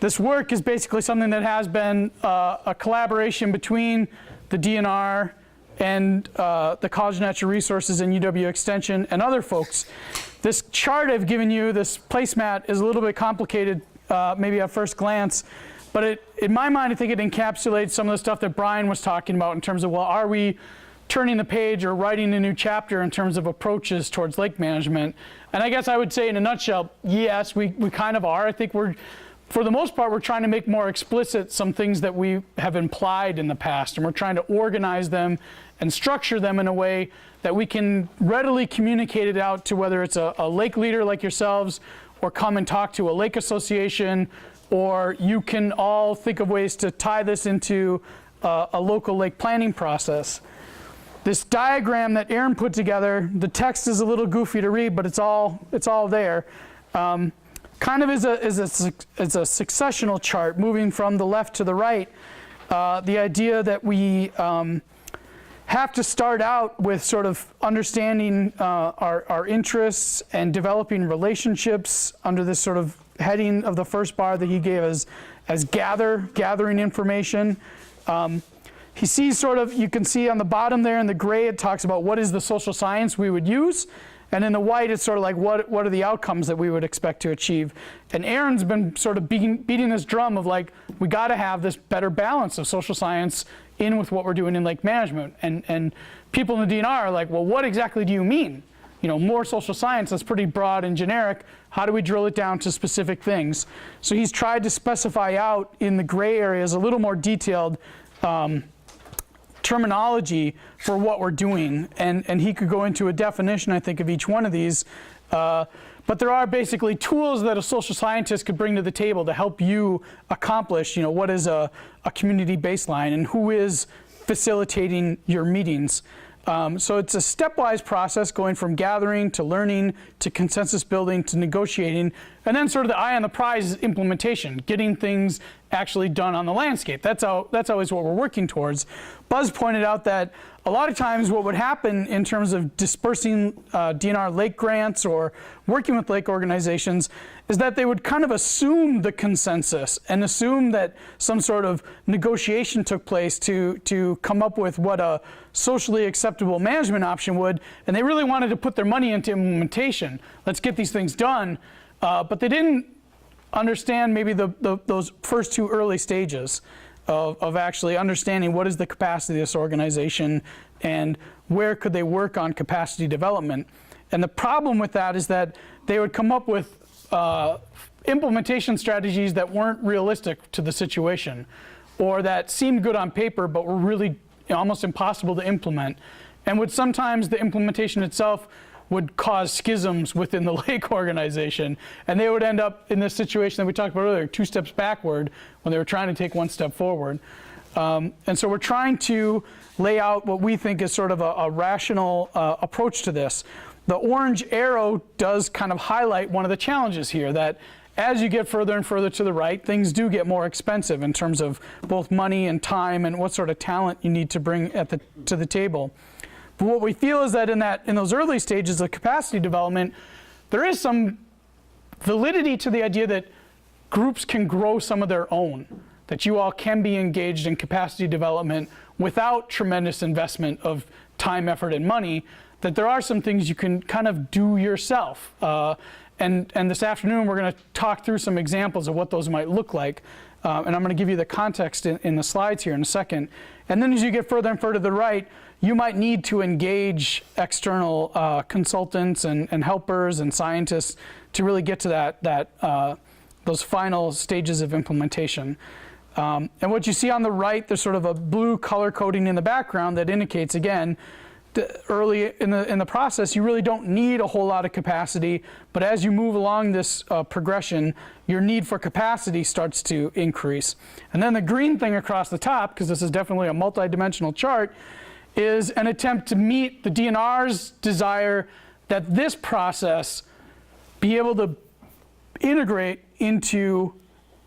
This work is basically something that has been a collaboration between the DNR and the College of Natural Resources and UW Extension and other folks. This chart I've given you, this placemat, is a little bit complicated maybe at first glance, but in my mind, I think it encapsulates some of the stuff that Brian was talking about in terms of, well, are we turning the page or writing a new chapter in terms of approaches towards lake management? And I guess I would say in a nutshell, yes, we kind of are. I think for the most part, we're trying to make more explicit some things that we have implied in the past, and we're trying to organize them and structure them in a way that we can readily communicate it out to whether it's a lake leader like yourselves, or come and talk to a lake association, or you can all think of ways to tie this into a local lake planning process. This diagram that Aaron put together, the text is a little goofy to read, but it's all there. Kind of is a successional chart moving from the left to the right. The idea that we have to start out with sort of understanding our interests and developing relationships under this sort of heading of the first bar that he gave as gathering information. He sees sort of, you can see on the bottom there in the gray, it talks about what is the social science we would use. And in the white, it's sort of like what are the outcomes that we would expect to achieve. And Aaron's been sort of beating this drum of like, we got to have this better balance of social science in with what we're doing in lake management. And people in the DNR are like, well, what exactly do you mean? You know, more social science, that's pretty broad and generic. How do we drill it down to specific things? So he's tried to specify out in the gray areas a little more detailed terminology for what we're doing, and he could go into a definition, I think, of each one of these. But there are basically tools that a social scientist could bring to the table to help you accomplish, you know, what is a community baseline and who is facilitating your meetings. So it's a stepwise process going from gathering to learning to consensus building to negotiating, and then sort of the eye on the prize is implementation, getting things actually done on the landscape. That's always what we're working towards. Buzz pointed out that a lot of times what would happen in terms of dispersing DNR lake grants or working with lake organizations is that they would kind of assume the consensus and assume that some sort of negotiation took place to come up with what a socially acceptable management option would, and they really wanted to put their money into implementation. Let's get these things done, but they didn't understand maybe those first two early stages of actually understanding what is the capacity of this organization and where could they work on capacity development. And the problem with that is that they would come up with implementation strategies that weren't realistic to the situation, or that seemed good on paper but were really almost impossible to implement, and would sometimes the implementation itself would cause schisms within the lake organization, and they would end up in this situation that we talked about earlier, 2 steps backward when they were trying to take 1 step forward. And so we're trying to lay out what we think is sort of a rational approach to this. The orange arrow does kind of highlight one of the challenges here, that as you get further and further to the right, things do get more expensive in terms of both money and time and what sort of talent you need to bring to the table. But what we feel is that in those early stages of capacity development, there is some validity to the idea that groups can grow some of their own, that you all can be engaged in capacity development without tremendous investment of time, effort, and money, that there are some things you can kind of do yourself. And this afternoon, we're going to talk through some examples of what those might look like. And I'm going to give you the context in the slides here in a second. And then as you get further and further to the right, you might need to engage external consultants and helpers and scientists to really get to those final stages of implementation. And what you see on the right, there's sort of a blue color coding in the background that indicates, again, early in the process, you really don't need a whole lot of capacity, but as you move along this progression, your need for capacity starts to increase. And then the green thing across the top, because this is definitely a multi-dimensional chart, is an attempt to meet the DNR's desire that this process be able to integrate into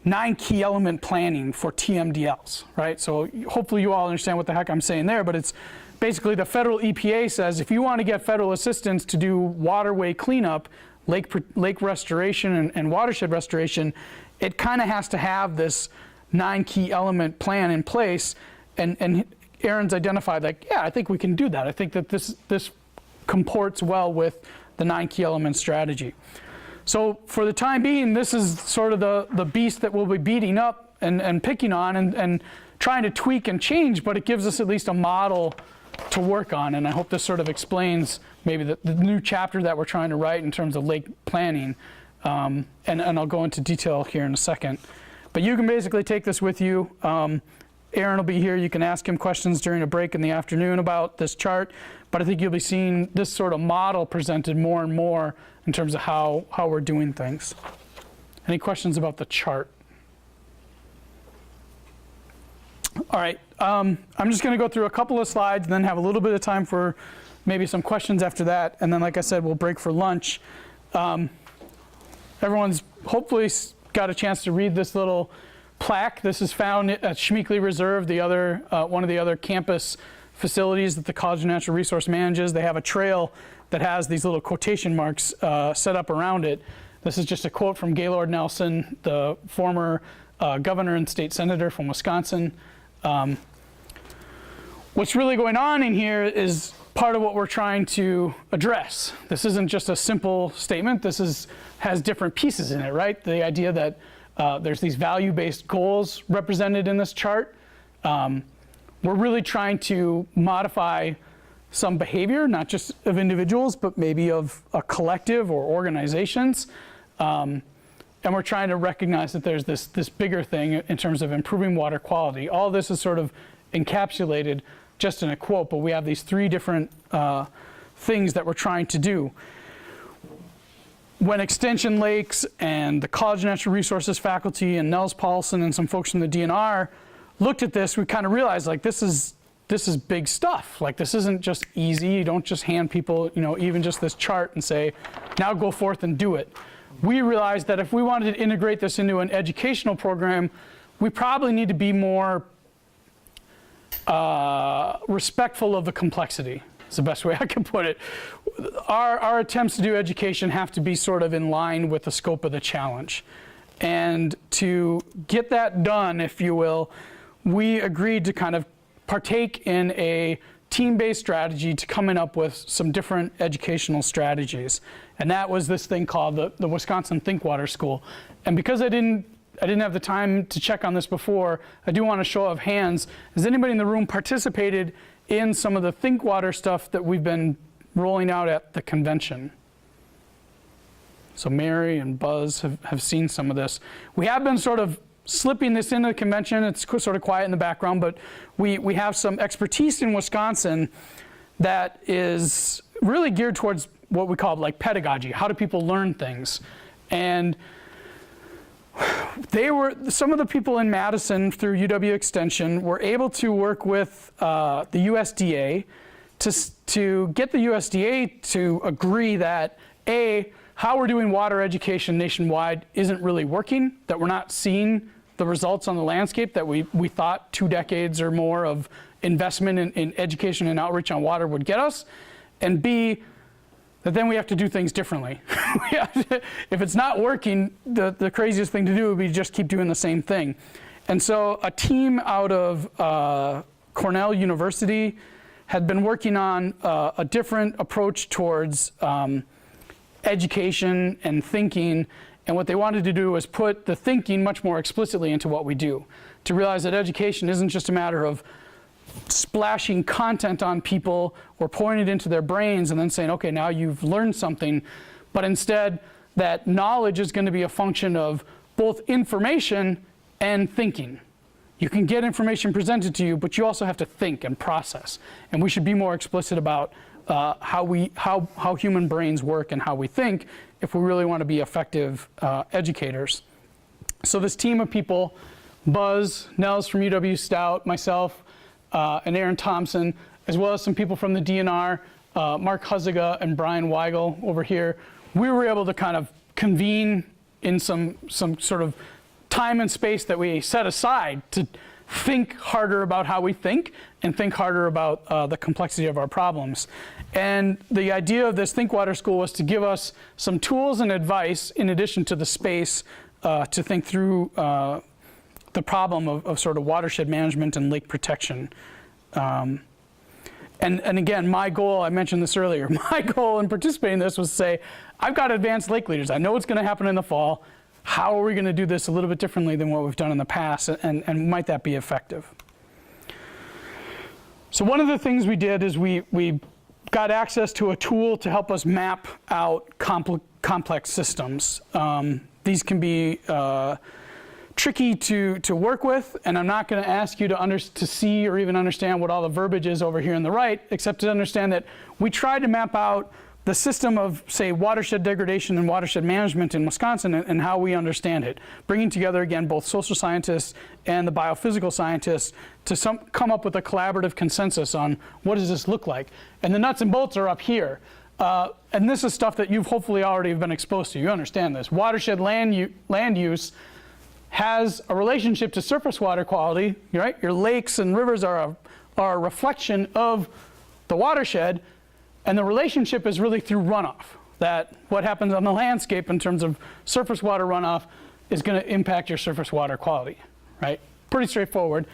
9 key element planning for TMDLs, right? So hopefully you all understand what the heck I'm saying there, but it's basically the federal EPA says if you want to get federal assistance to do waterway cleanup, lake restoration and watershed restoration, it kind of has to have this 9 key element plan in place. And Aaron's identified, like, yeah, I think we can do that. I think that this comports well with the 9 key element strategy. So for the time being, this is sort of the beast that we'll be beating up and picking on and trying to tweak and change, but it gives us at least a model to work on. And I hope this sort of explains maybe the new chapter that we're trying to write in terms of lake planning. And I'll go into detail here in a second. But you can basically take this with you. Aaron will be here. You can ask him questions during a break in the afternoon about this chart. But I think you'll be seeing this sort of model presented more and more in terms of how we're doing things. Any questions about the chart? All right, I'm just going to go through a couple of slides and then have a little bit of time for maybe some questions after that. And then, like I said, we'll break for lunch. Everyone's hopefully got a chance to read this little plaque. This is found at Schmeeckley Reserve, the other one of the other campus facilities that the College of Natural Resource manages. They have a trail that has these little quotation marks set up around it. This is just a quote from Gaylord Nelson, the former governor and state senator from Wisconsin. What's really going on in here is part of what we're trying to address. This isn't just a simple statement. This has different pieces in it, right? The idea that there's these value-based goals represented in this chart. We're really trying to modify some behavior, not just of individuals, but maybe of a collective or organizations. And we're trying to recognize that there's this bigger thing in terms of improving water quality. All this is sort of encapsulated just in a quote, but we have these 3 different things that we're trying to do. When Extension Lakes and the College of Natural Resources faculty and Nels Paulson and some folks from the DNR looked at this, we kind of realized, like, this is big stuff. Like, this isn't just easy. You don't just hand people, even just this chart and say, now go forth and do it. We realized that if we wanted to integrate this into an educational program, we probably need to be more respectful of the complexity. It's the best way I can put it. Our attempts to do education have to be sort of in line with the scope of the challenge. And to get that done, if you will, we agreed to kind of partake in a team-based strategy to coming up with some different educational strategies. And that was this thing called the Wisconsin Think Water School. And because I didn't have the time to check on this before, I do want to show of hands. Has anybody in the room participated in some of the Think Water stuff that we've been rolling out at the convention? So Mary and Buzz have seen some of this. We have been sort of slipping this into the convention. It's sort of quiet in the background, but we have some expertise in Wisconsin that is really geared towards what we call like pedagogy. How do people learn things? And some of the people in Madison through UW Extension were able to work with the USDA to get the USDA to agree that how we're doing water education nationwide isn't really working, that we're not seeing the results on the landscape that we thought 2 decades or more of investment in education and outreach on water would get us, and B, that then we have to do things differently. If it's not working, the craziest thing to do would be just keep doing the same thing. And so a team out of Cornell University had been working on a different approach towards education and thinking, and what they wanted to do was put the thinking much more explicitly into what we do, to realize that education isn't just a matter of splashing content on people or pouring it into their brains and then saying, okay, now you've learned something, but instead that knowledge is going to be a function of both information and thinking. You can get information presented to you, but you also have to think and process. And we should be more explicit about how human brains work and how we think if we really want to be effective educators. So this team of people, Buzz, Nels from UW-Stout, myself, and Aaron Thompson, as well as some people from the DNR, Mark Huziga and Brian Weigel over here, we were able to kind of convene in some sort of time and space that we set aside to think harder about how we think and think harder about the complexity of our problems. And the idea of this Think Water School was to give us some tools and advice in addition to the space to think through the problem of sort of watershed management and lake protection. And again, my goal, I mentioned this earlier, my goal in participating in this was to say, I've got advanced lake leaders. I know what's going to happen in the fall. How are we going to do this a little bit differently than what we've done in the past, and might that be effective? So one of the things we did is we got access to a tool to help us map out complex systems. These can be tricky to work with, and I'm not going to ask you to see or even understand what all the verbiage is over here on the right, except to understand that we tried to map out the system of, say, watershed degradation and watershed management in Wisconsin and how we understand it, bringing together, again, both social scientists and the biophysical scientists to come up with a collaborative consensus on what does this look like. And the nuts and bolts are up here. And this is stuff that you've hopefully already been exposed to. You understand this. Watershed land use has a relationship to surface water quality, right? Your lakes and rivers are a reflection of the watershed. And the relationship is really through runoff, that what happens on the landscape in terms of surface water runoff is going to impact your surface water quality, right? Pretty straightforward.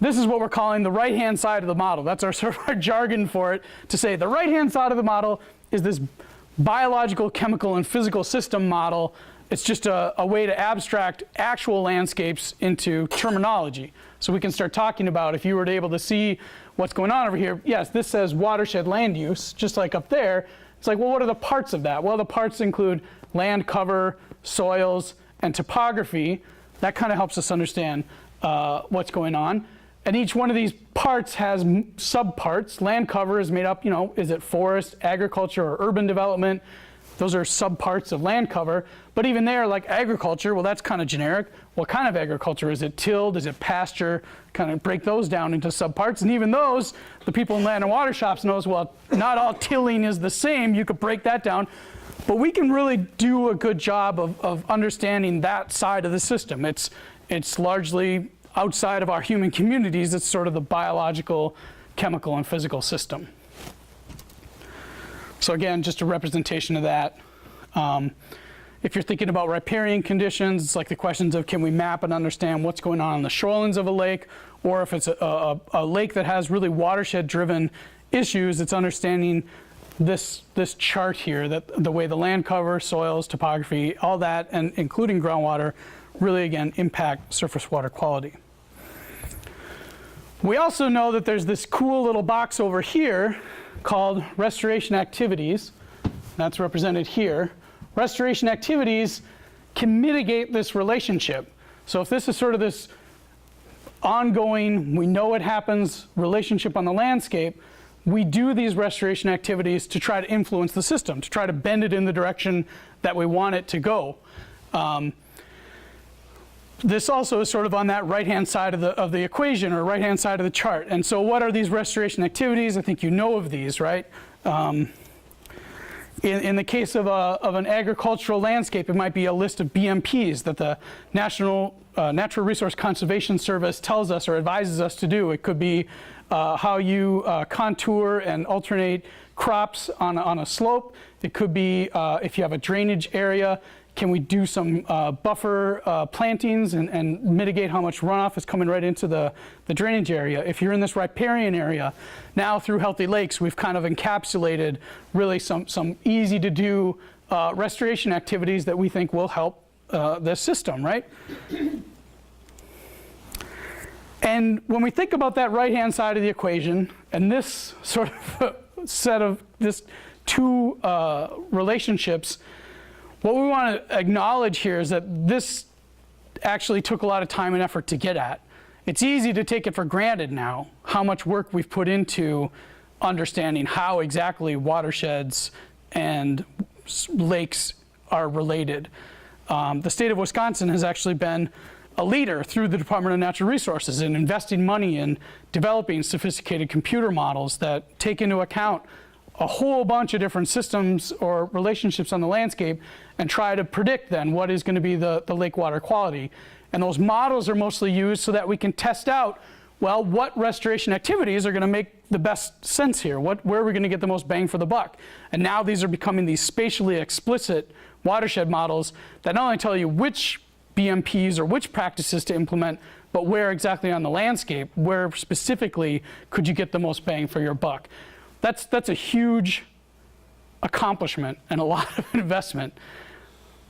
This is what we're calling the right-hand side of the model. That's our sort of our jargon for it, to say the right-hand side of the model is this biological, chemical, and physical system model. It's just a way to abstract actual landscapes into terminology. So we can start talking about, if you were able to see what's going on over here, yes, this says watershed land use, just like up there. It's like, well, what are the parts of that? Well, the parts include land cover, soils, and topography. That kind of helps us understand what's going on. And each one of these parts has subparts. Land cover is made up, is it forest, agriculture, or urban development? Those are subparts of land cover. But even there, like agriculture, well, that's kind of generic. What kind of agriculture? Is it tilled? Is it pasture? Kind of break those down into subparts. And even those, the people in land and water shops knows, well, not all tilling is the same. You could break that down. But we can really do a good job of understanding that side of the system. It's largely outside of our human communities. It's sort of the biological, chemical, and physical system. So again, just a representation of that. If you're thinking about riparian conditions, it's like the questions of, can we map and understand what's going on the shorelines of a lake, or if it's a lake that has really watershed-driven issues, it's understanding this chart here, that the way the land cover, soils, topography, all that, and including groundwater, really, again, impact surface water quality. We also know that there's this cool little box over here called restoration activities. That's represented here. Restoration activities can mitigate this relationship. So if this is sort of this ongoing, we know it happens, relationship on the landscape, we do these restoration activities to try to influence the system, to try to bend it in the direction that we want it to go. This also is sort of on that right-hand side of the equation, or right-hand side of the chart. And so what are these restoration activities? I think you know of these, right? In the case of an agricultural landscape, it might be a list of BMPs that the National Natural Resource Conservation Service tells us or advises us to do. It could be how you contour and alternate crops on a slope. It could be if you have a drainage area, can we do some buffer plantings and mitigate how much runoff is coming right into the drainage area? If you're in this riparian area, now through Healthy Lakes, we've kind of encapsulated really some easy to do restoration activities that we think will help this system, right? And when we think about that right-hand side of the equation, and this sort of set of this two relationships, what we want to acknowledge here is that this actually took a lot of time and effort to get at. It's easy to take it for granted now, how much work we've put into understanding how exactly watersheds and lakes are related. The state of Wisconsin has actually been a leader through the Department of Natural Resources in investing money in developing sophisticated computer models that take into account a whole bunch of different systems or relationships on the landscape and try to predict then what is going to be the lake water quality. And those models are mostly used so that we can test out, well, what restoration activities are going to make the best sense here? Where are we going to get the most bang for the buck? And now these are becoming these spatially explicit watershed models that not only tell you which BMPs or which practices to implement, but where exactly on the landscape, where specifically could you get the most bang for your buck. That's a huge accomplishment and a lot of investment.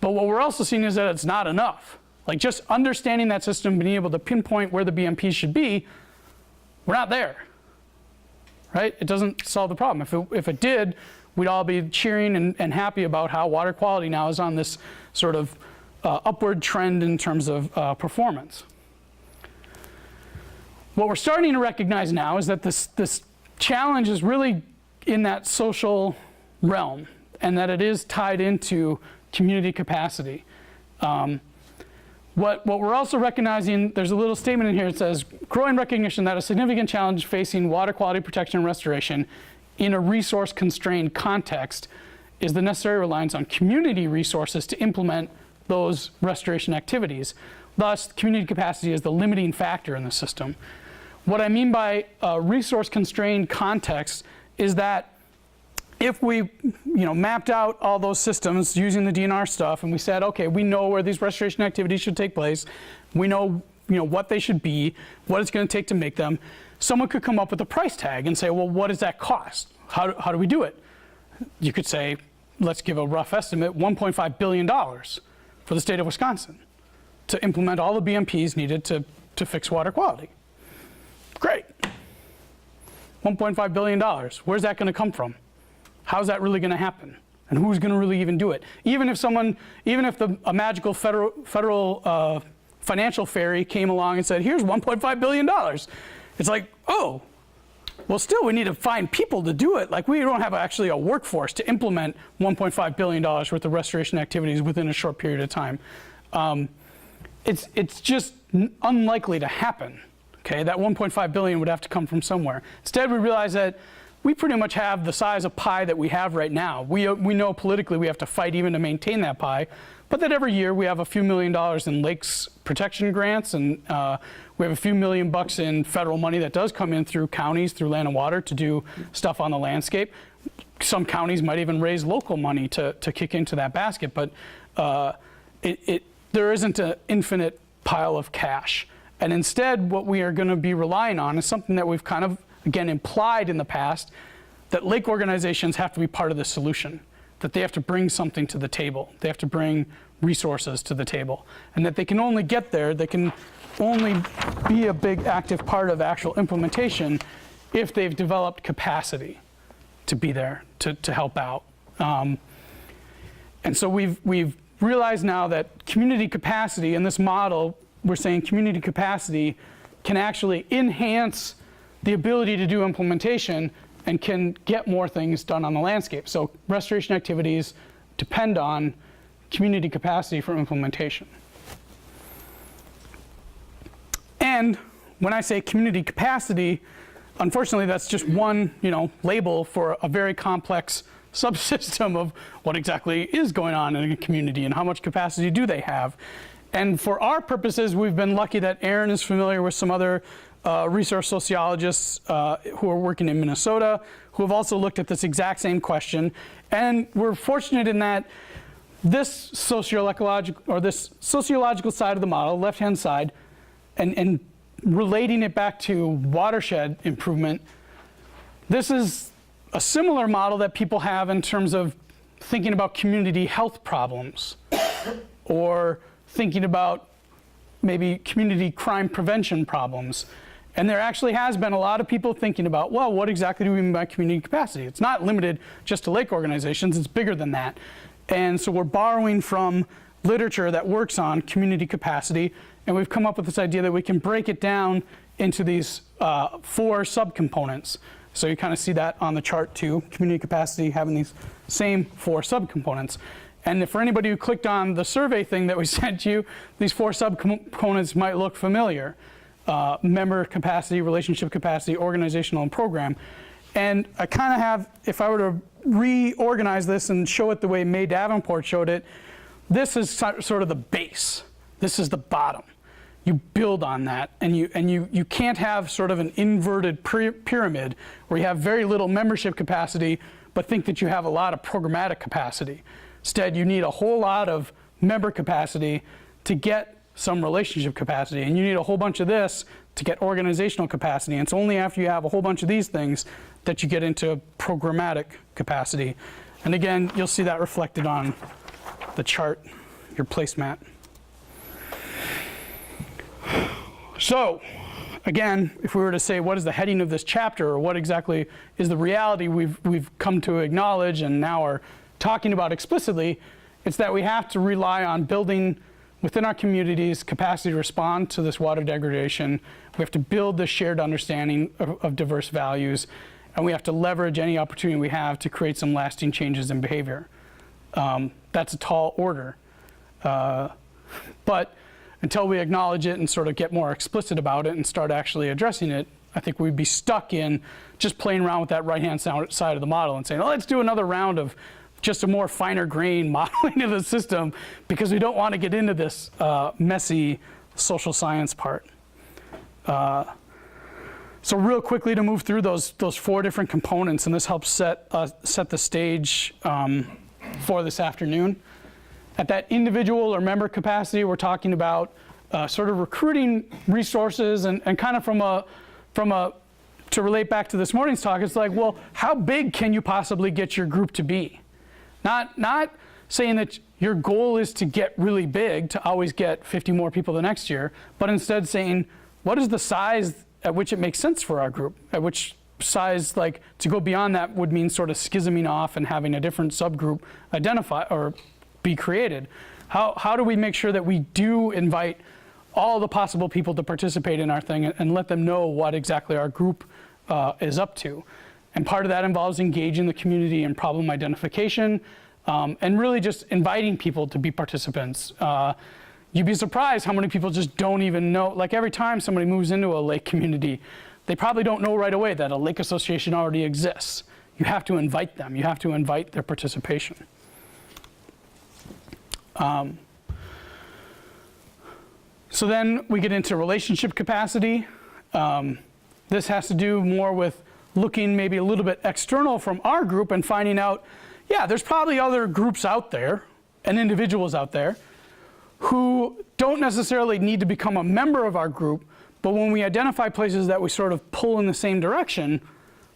But what we're also seeing is that it's not enough. Like just understanding that system, being able to pinpoint where the BMPs should be, we're not there, right? It doesn't solve the problem. If it did, we'd all be cheering and happy about how water quality now is on this sort of upward trend in terms of performance. What we're starting to recognize now is that this challenge is really in that social realm, and that it is tied into community capacity. What we're also recognizing, there's a little statement in here that says, growing recognition that a significant challenge facing water quality protection and restoration in a resource-constrained context is the necessary reliance on community resources to implement those restoration activities. Thus, community capacity is the limiting factor in the system. What I mean by a resource-constrained context is that if we mapped out all those systems using the DNR stuff and we said, okay, we know where these restoration activities should take place, we know, what they should be, what it's going to take to make them, someone could come up with a price tag and say, well, what does that cost? How do we do it? You could say, let's give a rough estimate, $1.5 billion for the state of Wisconsin to implement all the BMPs needed to fix water quality. Great. $1.5 billion. Where's that going to come from? How's that really going to happen? And who's going to really even do it? Even if a magical federal financial fairy came along and said, here's $1.5 billion. It's like, oh, well, still we need to find people to do it. Like we don't have actually a workforce to implement $1.5 billion worth of restoration activities within a short period of time. It's just unlikely to happen. Okay, that 1.5 billion would have to come from somewhere. Instead, we realize that we pretty much have the size of pie that we have right now. We know politically we have to fight even to maintain that pie, but that every year we have a few $1 million in lakes protection grants, and we have a few $1 million in federal money that does come in through counties, through land and water, to do stuff on the landscape. Some counties might even raise local money to kick into that basket, but there isn't an infinite pile of cash. And instead, what we are going to be relying on is something that we've kind of, again, implied in the past, that lake organizations have to be part of the solution, that they have to bring something to the table. They have to bring resources to the table, and that they can only get there, they can only be a big active part of actual implementation if they've developed capacity to be there, to help out. And so we've realized now that community capacity in this model, we're saying community capacity can actually enhance the ability to do implementation and can get more things done on the landscape. So restoration activities depend on community capacity for implementation. And when I say community capacity, unfortunately that's just one label for a very complex subsystem of what exactly is going on in a community and how much capacity do they have. And for our purposes, we've been lucky that Aaron is familiar with some other resource sociologists who are working in Minnesota, who have also looked at this exact same question. And we're fortunate in that this sociological side of the model, left-hand side, and relating it back to watershed improvement, this is a similar model that people have in terms of thinking about community health problems or thinking about maybe community crime prevention problems. And there actually has been a lot of people thinking about, well, what exactly do we mean by community capacity? It's not limited just to lake organizations, it's bigger than that. And so we're borrowing from literature that works on community capacity, and we've come up with this idea that we can break it down into these 4 subcomponents. So you kind of see that on the chart too, community capacity having these same 4 subcomponents. And for anybody who clicked on the survey thing that we sent you, these 4 subcomponents might look familiar. Member capacity, relationship capacity, organizational, and program. And I kind of have, if I were to reorganize this and show it the way May Davenport showed it, this is sort of the base. This is the bottom. You build on that, and you can't have sort of an inverted pyramid where you have very little membership capacity, but think that you have a lot of programmatic capacity. Instead, you need a whole lot of member capacity to get some relationship capacity, and you need a whole bunch of this to get organizational capacity. And it's only after you have a whole bunch of these things that you get into programmatic capacity. And again, you'll see that reflected on the chart, your placemat. So again, if we were to say what is the heading of this chapter, or what exactly is the reality we've come to acknowledge and now are talking about explicitly, it's that we have to rely on building within our communities capacity to respond to this water degradation. We have to build this shared understanding of diverse values, and we have to leverage any opportunity we have to create some lasting changes in behavior. That's a tall order. But until we acknowledge it and sort of get more explicit about it and start actually addressing it, I think we'd be stuck in just playing around with that right-hand side of the model and saying, oh, let's do another round of just a more finer grain modeling of the system, because we don't want to get into this messy social science part. So real quickly to move through those 4 different components, and this helps set the stage for this afternoon. At that individual or member capacity, we're talking about sort of recruiting resources, and kind of to relate back to this morning's talk, it's like, well, how big can you possibly get your group to be? Not saying that your goal is to get really big, to always get 50 more people the next year, but instead saying, what is the size at which it makes sense for our group? At which size, like, to go beyond that would mean sort of schisming off and having a different subgroup identify or be created. How do we make sure that we do invite all the possible people to participate in our thing and let them know what exactly our group is up to? And part of that involves engaging the community in problem identification, and really just inviting people to be participants. You'd be surprised how many people just don't even know. Like, every time somebody moves into a lake community, they probably don't know right away that a lake association already exists. You have to invite them. You have to invite their participation. So then we get into relationship capacity. This has to do more with looking maybe a little bit external from our group and finding out, yeah, there's probably other groups out there and individuals out there who don't necessarily need to become a member of our group, but when we identify places that we sort of pull in the same direction,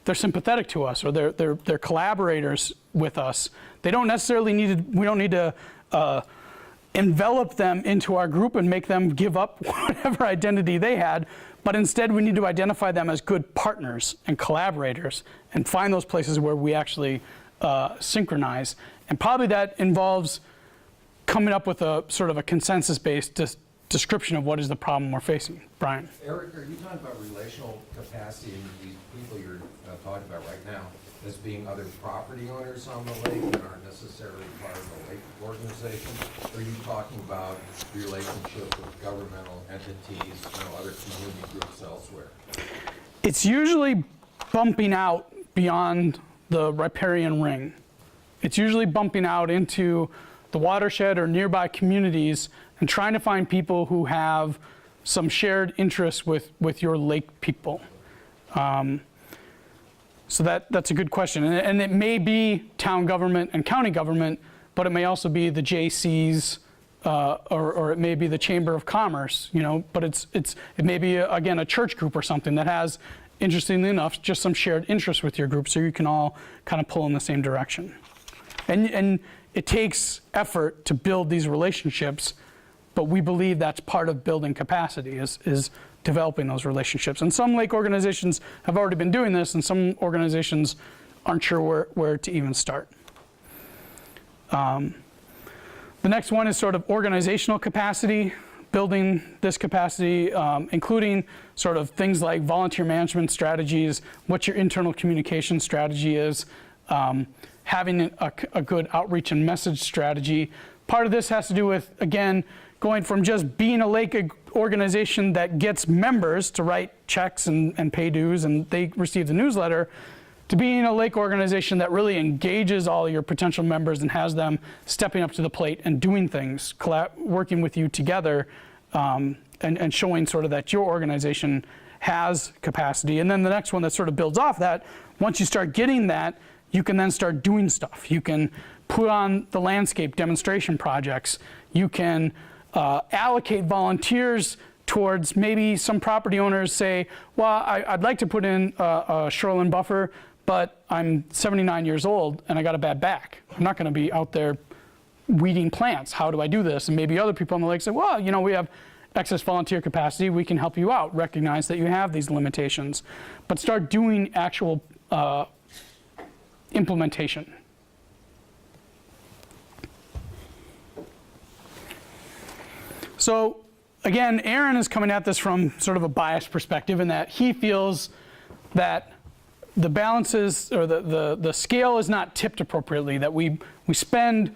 they're sympathetic to us, or they're collaborators with us. They don't necessarily we don't need to envelop them into our group and make them give up whatever identity they had, but instead we need to identify them as good partners and collaborators and find those places where we actually synchronize. And probably that involves coming up with a sort of a consensus-based description of what is the problem we're facing. Brian? Eric, are you talking about relational capacity in these people you're talking about right now as being other property owners on the lake that aren't necessarily part of the lake organization? Or are you talking about the relationship with governmental entities, other community groups elsewhere? It's usually bumping out beyond the riparian ring. It's usually bumping out into the watershed or nearby communities and trying to find people who have some shared interests with your lake people. So that's a good question. And it may be town government and county government, but it may also be the JCs, or it may be the Chamber of Commerce, but it may be, again, a church group or something that has, interestingly enough, just some shared interests with your group, so you can all kind of pull in the same direction. And it takes effort to build these relationships, but we believe that's part of building capacity, is developing those relationships. And some lake organizations have already been doing this, and some organizations aren't sure where to even start. The next one is sort of organizational capacity, building this capacity, including sort of things like volunteer management strategies, what your internal communication strategy is, having a good outreach and message strategy. Part of this has to do with, again, going from just being a lake organization that gets members to write checks and pay dues and they receive the newsletter, to being a lake organization that really engages all your potential members and has them stepping up to the plate and doing things, working with you together, and showing sort of that your organization has capacity. And then the next one that sort of builds off that, once you start getting that, you can then start doing stuff. You can put on the landscape demonstration projects. You can allocate volunteers towards maybe some property owners say, well, I'd like to put in a shoreline buffer, but I'm 79 years old and I got a bad back. I'm not going to be out there weeding plants. How do I do this? And maybe other people on the lake say, well, you know, we have excess volunteer capacity. We can help you out. Recognize that you have these limitations, but start doing actual implementation. So again, Aaron is coming at this from sort of a biased perspective in that he feels that the balances or the scale is not tipped appropriately, that we spend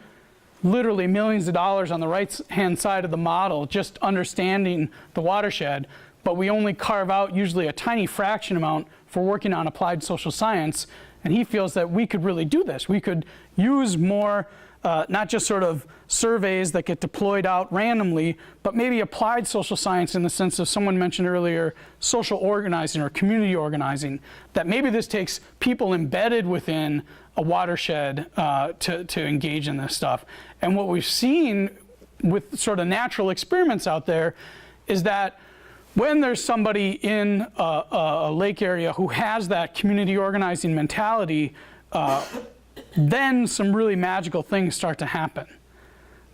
literally millions of dollars on the right-hand side of the model just understanding the watershed, but we only carve out usually a tiny fraction amount for working on applied social science. And he feels that we could really do this. We could use more, not just sort of surveys that get deployed out randomly, but maybe applied social science in the sense of someone mentioned earlier, social organizing or community organizing, that maybe this takes people embedded within a watershed to engage in this stuff. And what we've seen with sort of natural experiments out there is that when there's somebody in a lake area who has that community organizing mentality, then some really magical things start to happen.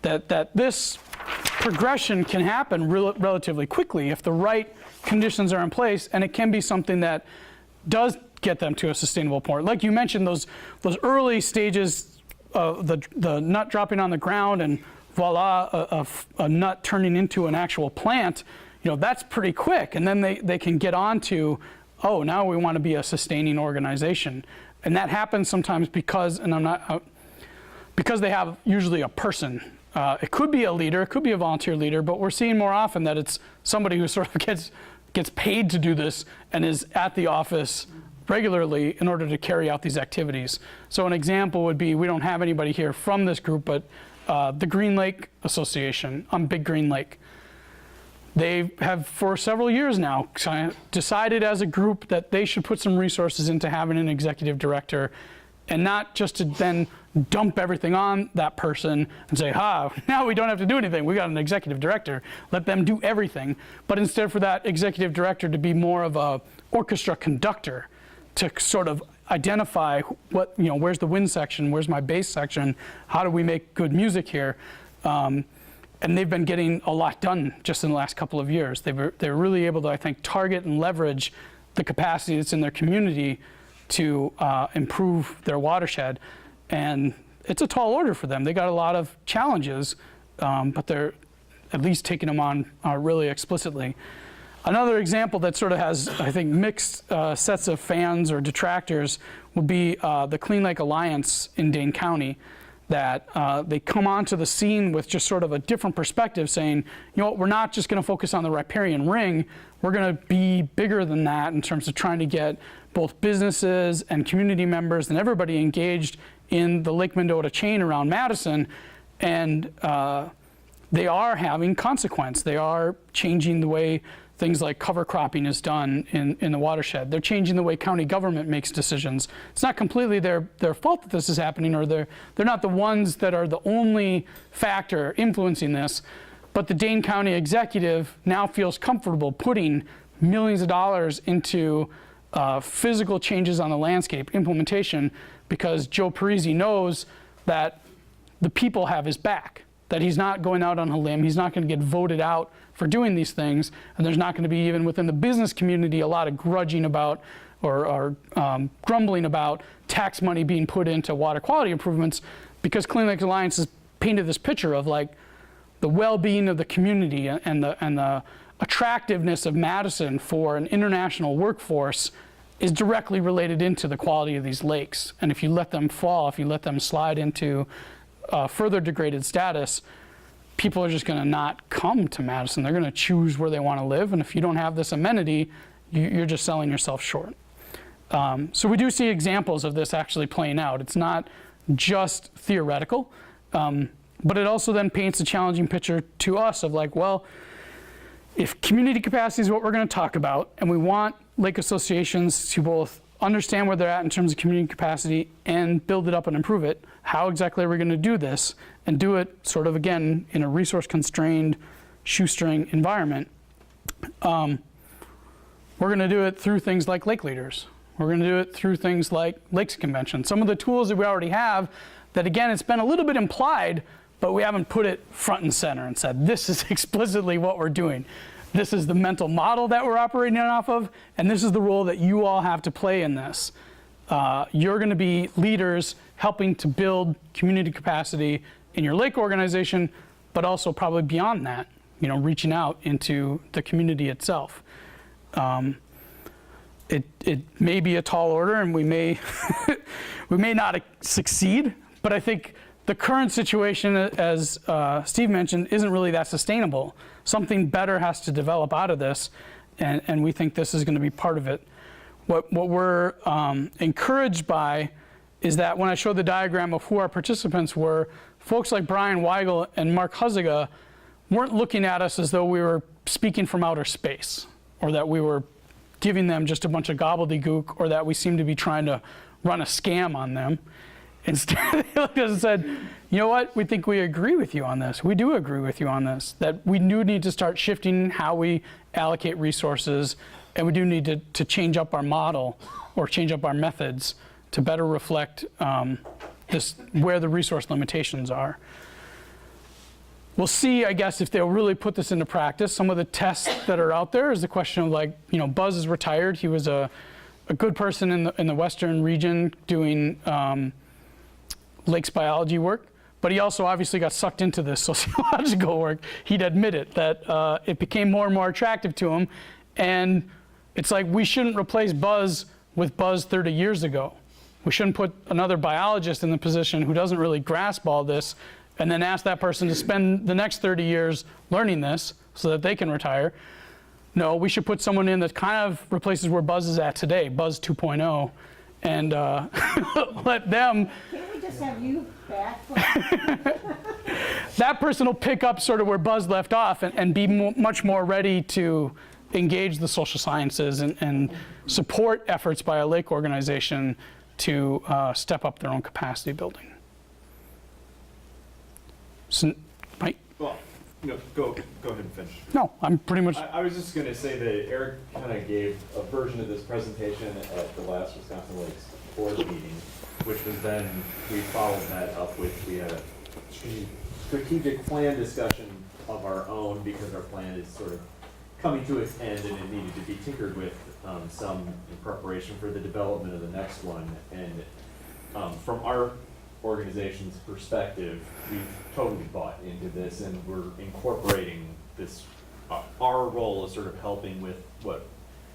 That this progression can happen relatively quickly if the right conditions are in place, and it can be something that does get them to a sustainable point. Like you mentioned, those early stages of the nut dropping on the ground and voila, a nut turning into an actual plant, you know, that's pretty quick. And then they can get on to, oh, now we want to be a sustaining organization. And that happens sometimes because, and I'm not, because they have usually a person. It could be a leader, it could be a volunteer leader, but we're seeing more often that it's somebody who sort of gets paid to do this and is at the office regularly in order to carry out these activities. So an example would be, we don't have anybody here from this group, but the Green Lake Association on Big Green Lake. They have for several years now decided as a group that they should put some resources into having an executive director, and not just to then dump everything on that person and say, now we don't have to do anything. We got an executive director. Let them do everything. But instead for that executive director to be more of a orchestra conductor, to sort of identify what, you know, where's the wind section, where's my bass section, how do we make good music here? And they've been getting a lot done just in the last couple of years. They're really able to, I think, target and leverage the capacity that's in their community to improve their watershed. And it's a tall order for them. They got a lot of challenges, but they're at least taking them on really explicitly. Another example that sort of has, I think, mixed sets of fans or detractors would be the Clean Lake Alliance in Dane County, that they come onto the scene with just sort of a different perspective, saying, you know what, we're not just going to focus on the riparian ring, we're going to be bigger than that in terms of trying to get both businesses and community members and everybody engaged in the Lake Mendota chain around Madison. And they are having consequence. They are changing the way things like cover cropping is done in the watershed. They're changing the way county government makes decisions. It's not completely their fault that this is happening, or they're not the ones that are the only factor influencing this, but the Dane County executive now feels comfortable putting millions of dollars into physical changes on the landscape implementation, because Joe Parisi knows that the people have his back, that he's not going out on a limb, he's not going to get voted out for doing these things, and there's not going to be, even within the business community, a lot of grudging about or grumbling about tax money being put into water quality improvements, because Clean Lake Alliance has painted this picture of like the well-being of the community and the attractiveness of Madison for an international workforce is directly related into the quality of these lakes. And if you let them fall, if you let them slide into further degraded status, people are just going to not come to Madison. They're going to choose where they want to live. And if you don't have this amenity, you're just selling yourself short. So we do see examples of this actually playing out. It's not just theoretical, but it also then paints a challenging picture to us of like, well, if community capacity is what we're going to talk about, and we want lake associations to both understand where they're at in terms of community capacity and build it up and improve it, how exactly are we going to do this, and do it sort of, again, in a resource-constrained shoestring environment. We're going to do it through things like lake leaders. We're going to do it through things like Lakes Convention. Some of the tools that we already have that, again, it's been a little bit implied, but we haven't put it front and center and said, this is explicitly what we're doing. This is the mental model that we're operating off of, and this is the role that you all have to play in this. You're going to be leaders helping to build community capacity in your lake organization, but also probably beyond that, reaching out into the community itself. It may be a tall order, and we may we may not succeed, but I think the current situation, as Steve mentioned, isn't really that sustainable. Something better has to develop out of this, and we think this is going to be part of it. What we're encouraged by is that when I showed the diagram of who our participants were, folks like Brian Weigel and Mark Huziga weren't looking at us as though we were speaking from outer space, or that we were giving them just a bunch of gobbledygook, or that we seemed to be trying to run a scam on them. Instead, they looked at us and said, you know what, we think we agree with you on this. We do agree with you on this, that we do need to start shifting how we allocate resources, and we do need to change up our model or change up our methods to better reflect where the resource limitations are. We'll see, I guess, if they'll really put this into practice. Some of the tests that are out there is the question of Buzz is retired. He was a good person in the Western region doing lakes biology work, but he also obviously got sucked into this sociological work. He'd admit it, that it became more and more attractive to him, and it's like we shouldn't replace Buzz with Buzz 30 years ago. We shouldn't put another biologist in the position who doesn't really grasp all this and then ask that person to spend the next 30 years learning this so that they can retire. No, we should put someone in that kind of replaces where Buzz is at today, Buzz 2.0, and let them. Can't we just have you back? That person will pick up sort of where Buzz left off and be much more ready to engage the social sciences and support efforts by a lake organization to step up their own capacity building. So, Mike? Well, go ahead and finish. No, I'm pretty much. I was just going to say that Eric kind of gave a version of this presentation at the last Wisconsin Lakes board meeting, which was then, we followed that up with, we had a strategic plan discussion of our own, because our plan is sort of coming to its end and it needed to be tinkered with some in preparation for the development of the next one. And from our organization's perspective, we've totally bought into this, and we're incorporating this. Our role is sort of helping with what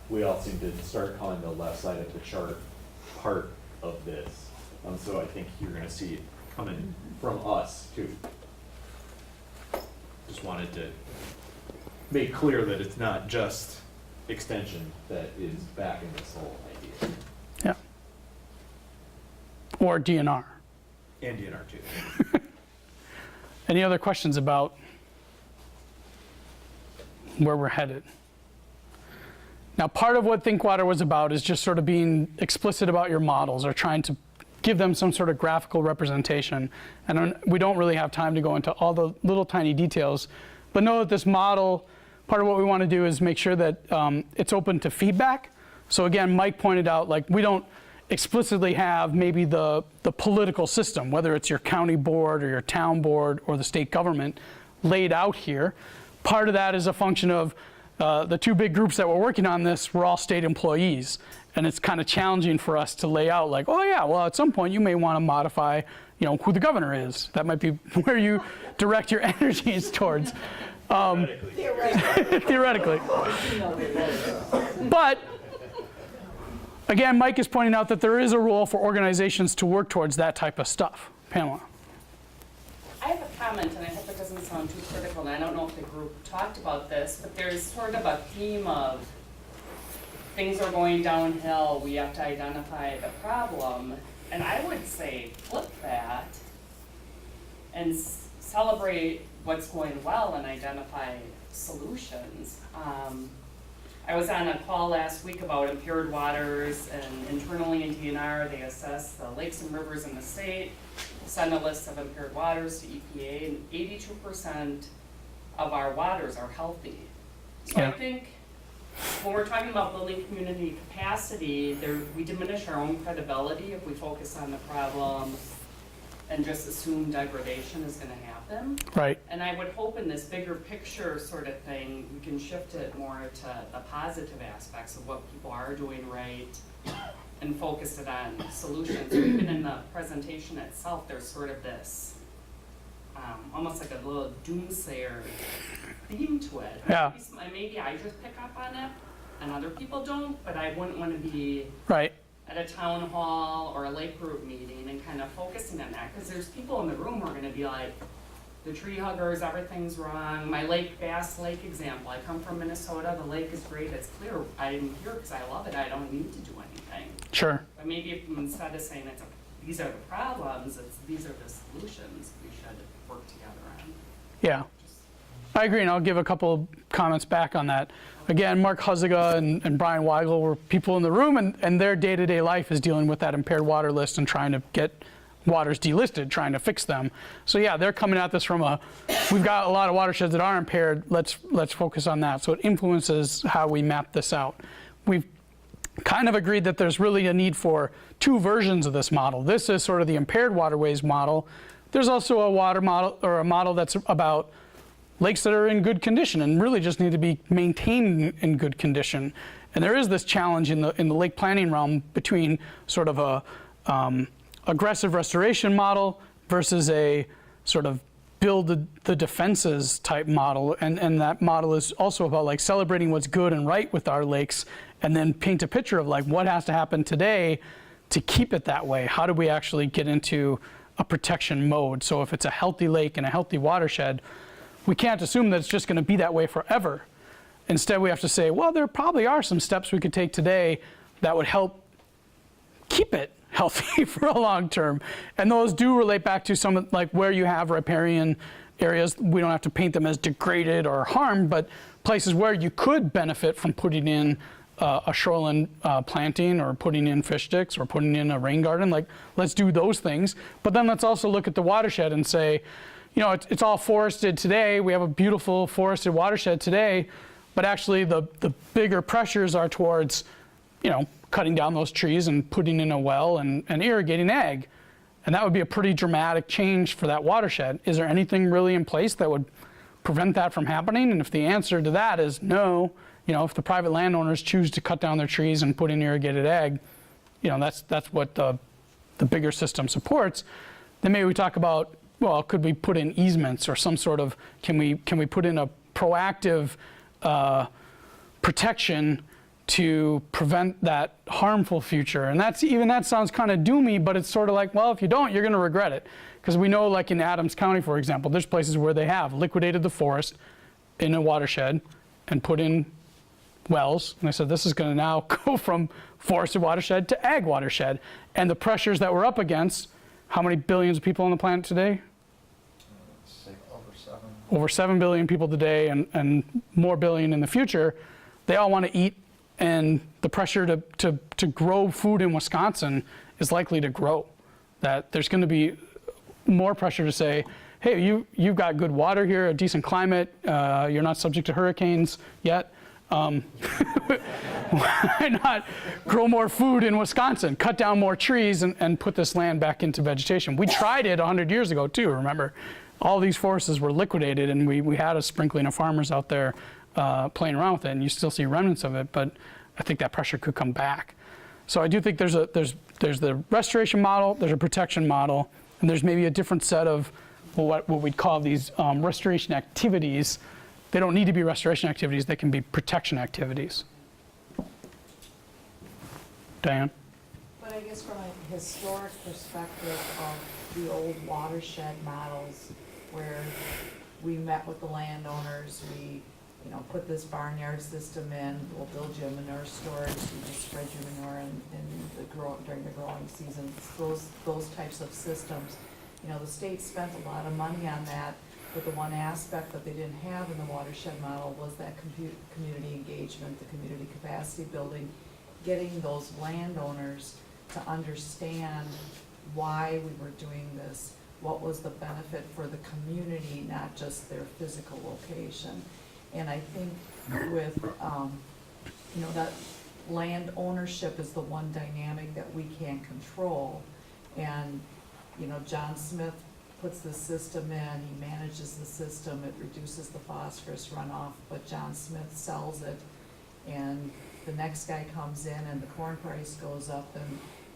we all seem to start calling the left side of the chart part of this. So I think you're going to see it coming from us too. Just wanted to make clear that it's not just extension that is backing this whole idea. Yeah. Or DNR. And DNR too. Any other questions about where we're headed? Now, part of what ThinkWater was about is just sort of being explicit about your models, or trying to give them some sort of graphical representation. And we don't really have time to go into all the little tiny details, but know that this model, part of what we want to do is make sure that it's open to feedback. So again, Mike pointed out, we don't explicitly have maybe the political system, whether it's your county board or your town board or the state government, laid out here. Part of that is a function of the two big groups that were working on this were all state employees. And it's kind of challenging for us to lay out oh yeah, well, at some point you may want to modify, who the governor is. That might be where you direct your energies towards. Theoretically. But again, Mike is pointing out that there is a role for organizations to work towards that type of stuff. Pamela. I have a comment, and I hope it doesn't sound too critical, and I don't know if the group talked about this, but there's sort of a theme of things are going downhill, we have to identify the problem, and I would say flip that and celebrate what's going well and identify solutions. I was on a call last week about impaired waters, and internally in DNR, they assess the lakes and rivers in the state, send a list of impaired waters to EPA, and 82% of our waters are healthy. So I Yeah. think when we're talking about building community capacity, we diminish our own credibility if we focus on the problem and just assume degradation is gonna happen. Right. And I would hope in this bigger picture sort of thing, we can shift it more to the positive aspects of what people are doing right and focus it on solutions. Even in the presentation itself, there's sort of this, almost like a little doomsayer theme to it. Yeah. Maybe I just pick up on it and other people don't, but I wouldn't want to be Right. at a town hall or a lake group meeting and kind of focusing on that, because there's people in the room who are gonna be like, the tree huggers, everything's wrong. My Bass Lake example, I come from Minnesota, the lake is great, it's clear, I'm here because I love it, I don't need to do anything. Sure. But maybe if instead of saying these are the problems, these are the solutions we should work together on. Yeah. I agree, and I'll give a couple comments back on that. Again, Mark Huziga and Brian Weigel were people in the room, and their day-to-day life is dealing with that impaired water list and trying to get waters delisted, trying to fix them. So yeah, they're coming at this from we've got a lot of watersheds that are impaired, let's focus on that. So it influences how we map this out. We've kind of agreed that there's really a need for two versions of this model. This is sort of the impaired waterways model. There's also a water model, or a model that's about lakes that are in good condition and really just need to be maintained in good condition. And there is this challenge in the lake planning realm between sort of a aggressive restoration model versus a sort of build the defenses type model. And that model is also about like celebrating what's good and right with our lakes, and then paint a picture of like what has to happen today to keep it that way. How do we actually get into a protection mode? So if it's a healthy lake and a healthy watershed, we can't assume that it's just going to be that way forever. Instead, we have to say, well, there probably are some steps we could take today that would help keep it healthy for a long term. And those do relate back to some, like where you have riparian areas. We don't have to paint them as degraded or harmed, but places where you could benefit from putting in a shoreline planting, or putting in fish sticks, or putting in a rain garden. Like, let's do those things. But then let's also look at the watershed and say, you know, it's all forested today. We have a beautiful forested watershed today, but actually the bigger pressures are towards, you know, cutting down those trees and putting in a well and irrigating ag. And that would be a pretty dramatic change for that watershed. Is there anything really in place that would prevent that from happening? And if the answer to that is no, you know, if the private landowners choose to cut down their trees and put in irrigated ag, you know, that's what the bigger system supports. Then maybe we talk about, well, could we put in easements or some sort of, can we put in a proactive protection to prevent that harmful future? And that sounds kind of doomy, but it's sort of like, well, if you don't, you're going to regret it. Because we know, like in Adams County, for example, there's places where they have liquidated the forest in a watershed and put in wells. And I said, this is going to now go from forested watershed to ag watershed. And the pressures that we're up against, how many billions of people on the planet today? Over 7 billion people today, and more billion in the future. They all want to eat, and the pressure to grow food in Wisconsin is likely to grow. That there's going to be more pressure to say, hey, you've got good water here, a decent climate, you're not subject to hurricanes yet. Why not grow more food in Wisconsin, cut down more trees, and put this land back into vegetation? We tried it 100 years ago too, remember? All these forests were liquidated, and we had a sprinkling of farmers out there playing around with it, and you still see remnants of it, but I think that pressure could come back. So I do think there's the restoration model, there's a protection model, and there's maybe a different set of what we'd call these restoration activities. They don't need to be restoration activities, they can be protection activities. Diane? But I guess from a historic perspective of the old watershed models, where we met with the landowners, we, you know, put this barnyard system in, we'll build you a manure storage, you just spread your manure during the growing seasons, those types of systems. You know, the state spent a lot of money on that, but the one aspect that they didn't have in the watershed model was that community engagement, the community capacity building, getting those landowners to understand why we were doing this, what was the benefit for the community, not just their physical location. And I think with, you know, that land ownership is the one dynamic that we can't control. And, you know, John Smith puts the system in, he manages the system, it reduces the phosphorus runoff, but John Smith sells it. And the next guy comes in and the corn price goes up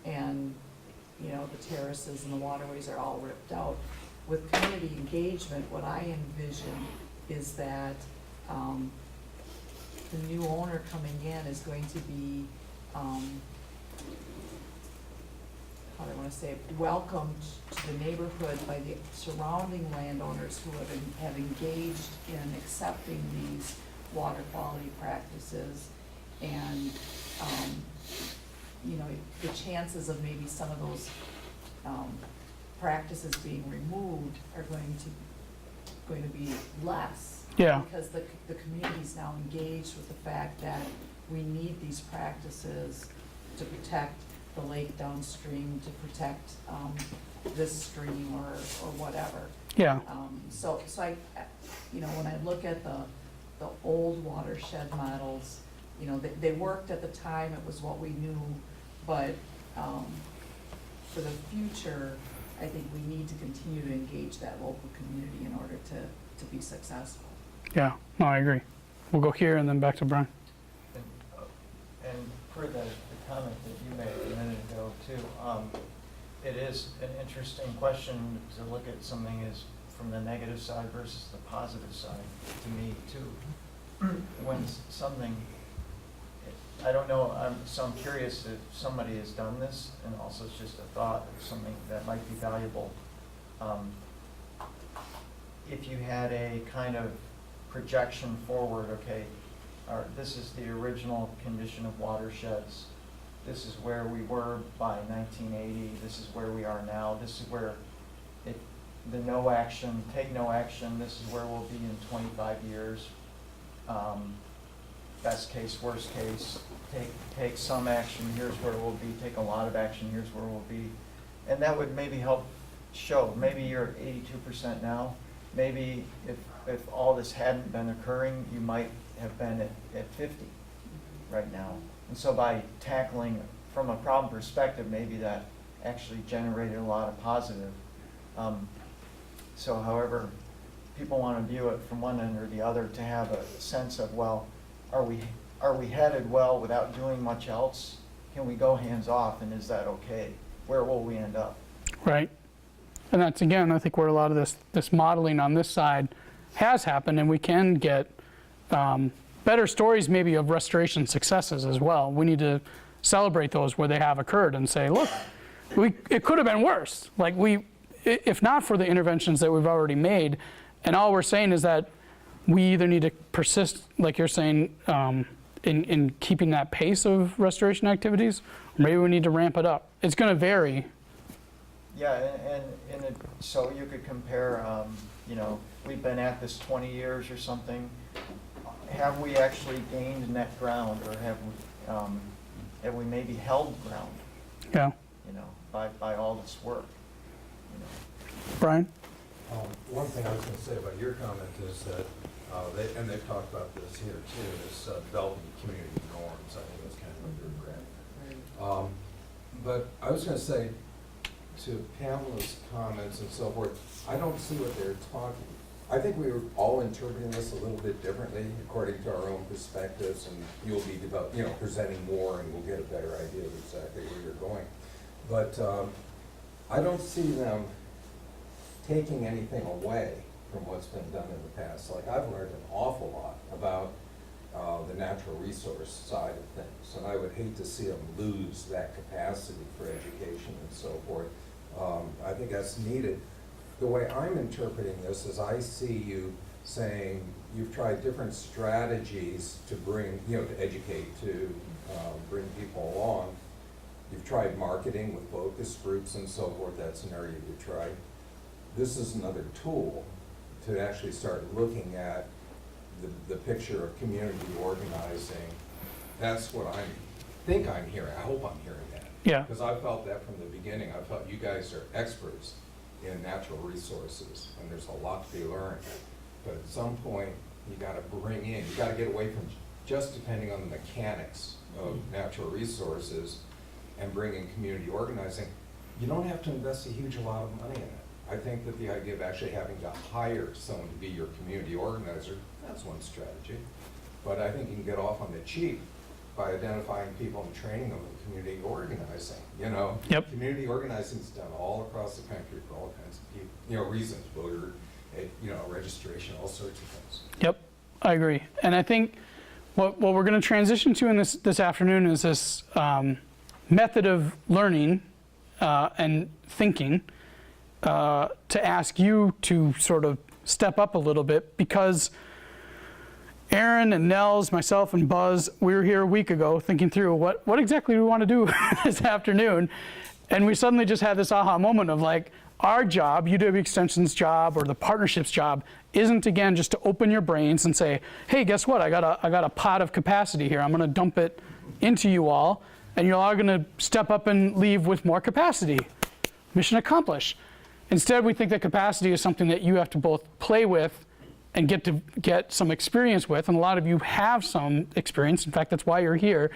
and you know, the terraces and the waterways are all ripped out. With community engagement, what I envision is that the new owner coming in is going to be, how do I wanna say, it, welcomed to the neighborhood by the surrounding landowners who have engaged in accepting these water quality practices. And, you know, the chances of maybe some of those practices being removed are going to be less. Yeah. Because the community's now engaged with the fact that we need these practices to protect the lake downstream, to protect this stream or whatever. Yeah. So I, you know, when I look at the old watershed models, you know, they worked at the time, it was what we knew, but for the future, I think we need to continue to engage that local community in order to be successful. Yeah, no, I agree. We'll go here and then back to Brian. And per the comment that you made a minute ago too, it is an interesting question to look at something as from the negative side versus the positive side, to me too. When something, I don't know, so I'm curious if somebody has done this, and also it's just a thought of something that might be valuable. If you had a kind of projection forward, okay, this is the original condition of watersheds. This is where we were by 1980. This is where we are now. This is where the no action, take no action. This is where we'll be in 25 years. Best case, worst case. Take some action. Here's where we'll be. Take a lot of action. Here's where we'll be. And that would maybe help show. Maybe you're at 82% now. Maybe if all this hadn't been occurring, you might have been at 50 right now. And so by tackling from a problem perspective, maybe that actually generated a lot of positive. So however people want to view it from one end or the other, to have a sense of, well, are we headed well without doing much else? Can we go hands off, and is that okay? Where will we end up? Right. And that's, again, I think where a lot of this modeling on this side has happened, and we can get better stories maybe of restoration successes as well. We need to celebrate those where they have occurred and say, look, it could have been worse. Like if not for the interventions that we've already made, and all we're saying is that we either need to persist, like you're saying, in keeping that pace of restoration activities, or maybe we need to ramp it up. It's going to vary. Yeah, and so you could compare, you know, we've been at this 20 years or something. Have we actually gained net ground, or have we maybe held ground? Yeah. You know, by all this work. You know. Brian? One thing I was going to say about your comment is that, they've talked about this here too, is developing community norms. I think that's kind of what you're but I was going to say, to Pamela's comments and so forth, I don't see what they're talking. I think we were all interpreting this a little bit differently according to our own perspectives, and you'll be presenting more, and we'll get a better idea of exactly where you're going. But I don't see them taking anything away from what's been done in the past. Like, I've learned an awful lot about the natural resource side of things, and I would hate to see them lose that capacity for education and so forth. I think that's needed. The way I'm interpreting this is I see you saying you've tried different strategies to bring, to educate, to bring people along. You've tried marketing with focus groups and so forth. That's an area you tried. This is another tool to actually start looking at the picture of community organizing. That's what I think I'm hearing. I hope I'm hearing that. Yeah. Because I felt that from the beginning. I felt you guys are experts in natural resources, and there's a lot to be learned. But at some point, you gotta bring in, you gotta get away from just depending on the mechanics of natural resources and bring in community organizing. You don't have to invest a huge amount of money in it. I think that the idea of actually having to hire someone to be your community organizer, that's one strategy. But I think you can get off on the cheap by identifying people and training them in community organizing, you know? Yep. Community organizing is done all across the country for all kinds of people, you know, reasons, voter, you know, registration, all sorts of things. Yep, I agree. And I think what we're going to transition to in this afternoon is this method of learning and thinking to ask you to sort of step up a little bit, because Aaron and Nels, myself and Buzz, we were here a week ago thinking through what exactly we want to do this afternoon. And we suddenly just had this aha moment of like, our job, UW Extension's job, or the partnership's job, isn't again just to open your brains and say, hey, guess what? I got a pot of capacity here. I'm going to dump it into you all, and you're all going to step up and leave with more capacity. Mission accomplished. Instead, we think that capacity is something that you have to both play with and get some experience with, and a lot of you have some experience. In fact, that's why you're here.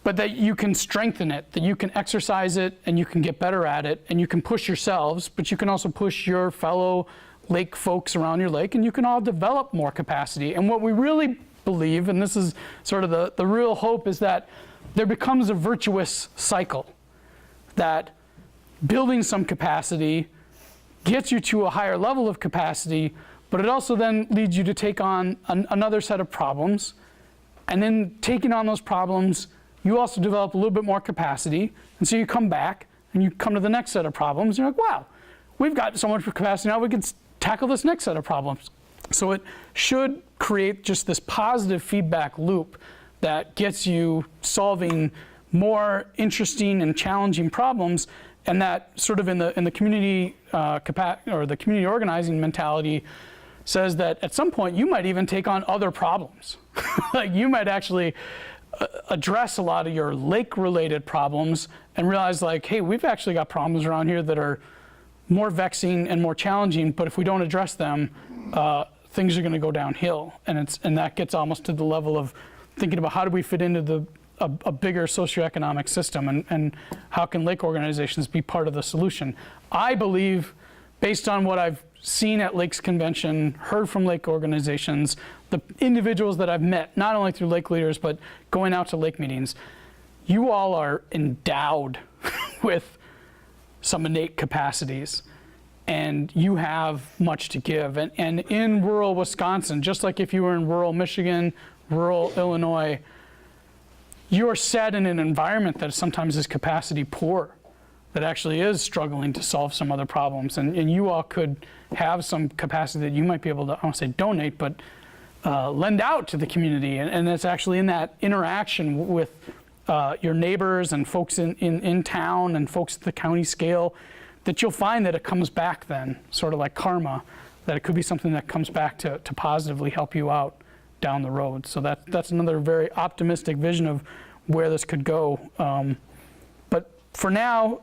But that you can strengthen it, that you can exercise it, and you can get better at it, and you can push yourselves, but you can also push your fellow lake folks around your lake, and you can all develop more capacity. And what we really believe, and this is sort of the real hope, is that there becomes a virtuous cycle, that building some capacity gets you to a higher level of capacity, but it also then leads you to take on another set of problems. And then taking on those problems, you also develop a little bit more capacity. And so you come back and you come to the next set of problems. And you're like, wow, we've got so much capacity now, we can tackle this next set of problems. So it should create just this positive feedback loop that gets you solving more interesting and challenging problems. And that sort of in the community or the community organizing mentality says that at some point you might even take on other problems. Like you might actually address a lot of your lake-related problems and realize like, hey, we've actually got problems around here that are more vexing and more challenging, but if we don't address them, things are going to go downhill. And that gets almost to the level of thinking about how do we fit into a bigger socioeconomic system, and how can lake organizations be part of the solution. I believe, based on what I've seen at Lakes Convention, heard from lake organizations, the individuals that I've met, not only through lake leaders, but going out to lake meetings, you all are endowed with some innate capacities, and you have much to give. And in rural Wisconsin, just like if you were in rural Michigan, rural Illinois, you're set in an environment that sometimes is capacity poor, that actually is struggling to solve some other problems. And you all could have some capacity that you might be able to, I don't want to say donate, but lend out to the community. And it's actually in that interaction with your neighbors and folks in town and folks at the county scale that you'll find that it comes back then, sort of like karma, that it could be something that comes back to positively help you out down the road. So that's another very optimistic vision of where this could go. But for now,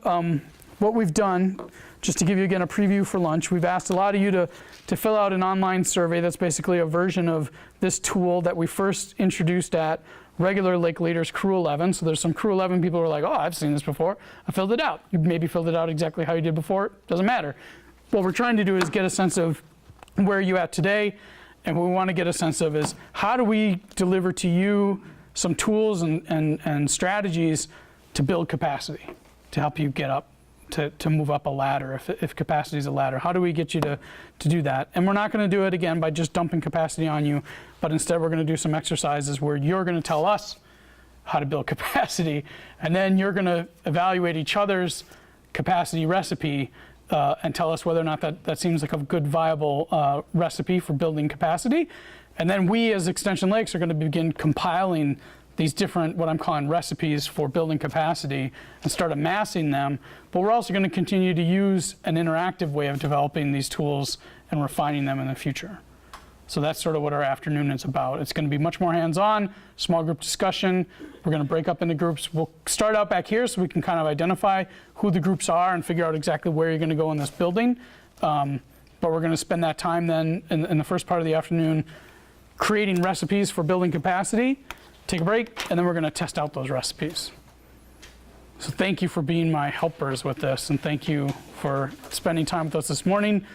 what we've done, just to give you again a preview for lunch, we've asked a lot of you to fill out an online survey that's basically a version of this tool that we first introduced at regular Lake Leaders Crew 11. So there's some Crew 11 people who are like, oh, I've seen this before. I filled it out. You maybe filled it out exactly how you did before. Doesn't matter. What we're trying to do is get a sense of where you're at today. And what we want to get a sense of is how do we deliver to you some tools and strategies to build capacity, to help you get up, to move up a ladder, if capacity is a ladder. How do we get you to do that? And we're not going to do it again by just dumping capacity on you, but instead we're going to do some exercises where you're going to tell us how to build capacity, and then you're going to evaluate each other's capacity recipe and tell us whether or not that seems like a good, viable recipe for building capacity. And then we, as Extension Lakes, are going to begin compiling these different, what I'm calling recipes for building capacity, and start amassing them. But we're also going to continue to use an interactive way of developing these tools and refining them in the future. So that's sort of what our afternoon is about. It's going to be much more hands-on, small group discussion. We're going to break up into groups. We'll start out back here so we can kind of identify who the groups are and figure out exactly where you're going to go in this building. But we're going to spend that time then in the first part of the afternoon creating recipes for building capacity, take a break, and then we're going to test out those recipes. So thank you for being my helpers with this, and thank you for spending time with us this morning.